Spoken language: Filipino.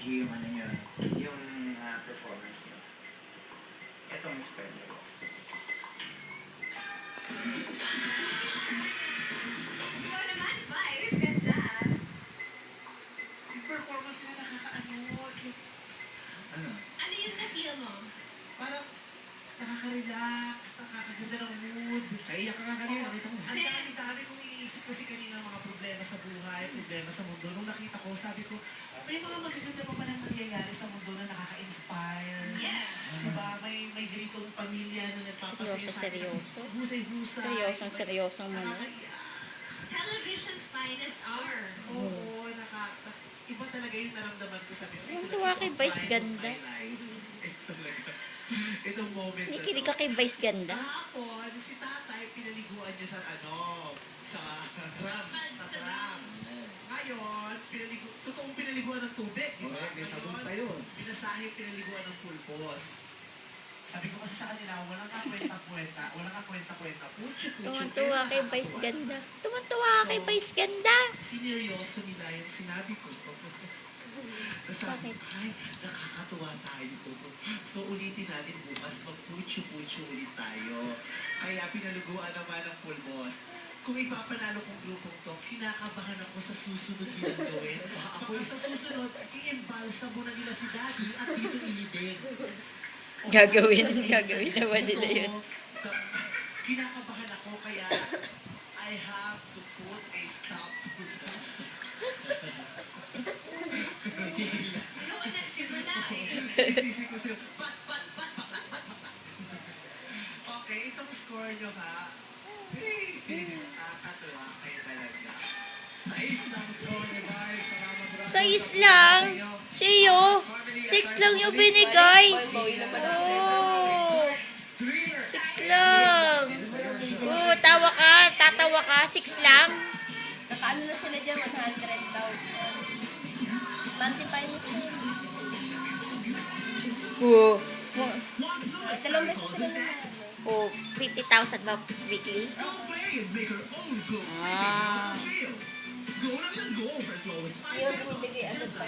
mag-review yung ano nyo, yung performance nyo. Etong spread nyo. Ikaw naman, Vice. Ganda. Yung performance nila nakakaano. Ano? Ano yung na-feel mo? Parang nakaka-relax, nakakaganda ng mood. Kaiyak ka nga kanina, nakita mo. Ang dami-dami kong iniisip kasi kanina mga problema sa buhay, problema sa mundo. Nung nakita ko, sabi ko, may mga magaganda pa palang nangyayari sa mundo na nakaka-inspire. Yes. Diba? May ganitong pamilya na nagpapasaya Seryoso, sa atin. seryoso. Husay-husay. Seryosong ano. Nakakaiyak. Television's finest hour. Oo, iba talaga yung naramdaman ko sa video. Yung tuwa kay Vice ganda. It's talaga. Itong moment na Nakikilig to. ka kay Vice ganda. Kahapon, si tatay, pinaliguan niya sa sa tram. Sa tram. Ngayon, totoong pinaliguan ng tubig. Di ba? Okay, may sabon Ngayon, pa yun. Pinasahe, pinaliguan ng pulpos. Sabi ko kasi sa kanila, walang kakwenta-kwenta, walang kakwenta-kwenta, pucho-pucho. Tuwan-tuwa kay Vice ganda. Tuwan-tuwa kay Vice ganda. Sineryoso nila yung sinabi ko. Tapos sabi, Bakit? ay, nakakatuwa tayo. So ulitin natin bukas, mag-pucho-pucho ulit tayo. Kaya pinaluguan naman ng pulbos. Kung ipapanalo kong grupong to, kinakabahan ako sa susunod nilang gawin. Baka sa susunod, i-embalsa muna nila si Daddy at dito ilibig. Gagawin naman nila yun. Kinakabahan ako kaya I have to put a stop to this. Ikaw ang nagsimula eh. Isisi ko siya, bat. Okay, itong score nyo ha. Nakakatuwa kayo talaga. Sais lang score ni Vice. Salamat maraming. Sais lang. Chiyo. 6 lang yung binigay. Oh. 6 lang. Oh, tawa ka. Tatawa ka. 6 lang. Nakaano na sila dyan, 100,000. Multiply na sila. Oh. Dalawang beses sila naman. Oh, 50,000 ba weekly? Go play and make her own goal. Ah. Go lang ng go for as low as Hindi mo binibigay agad pala.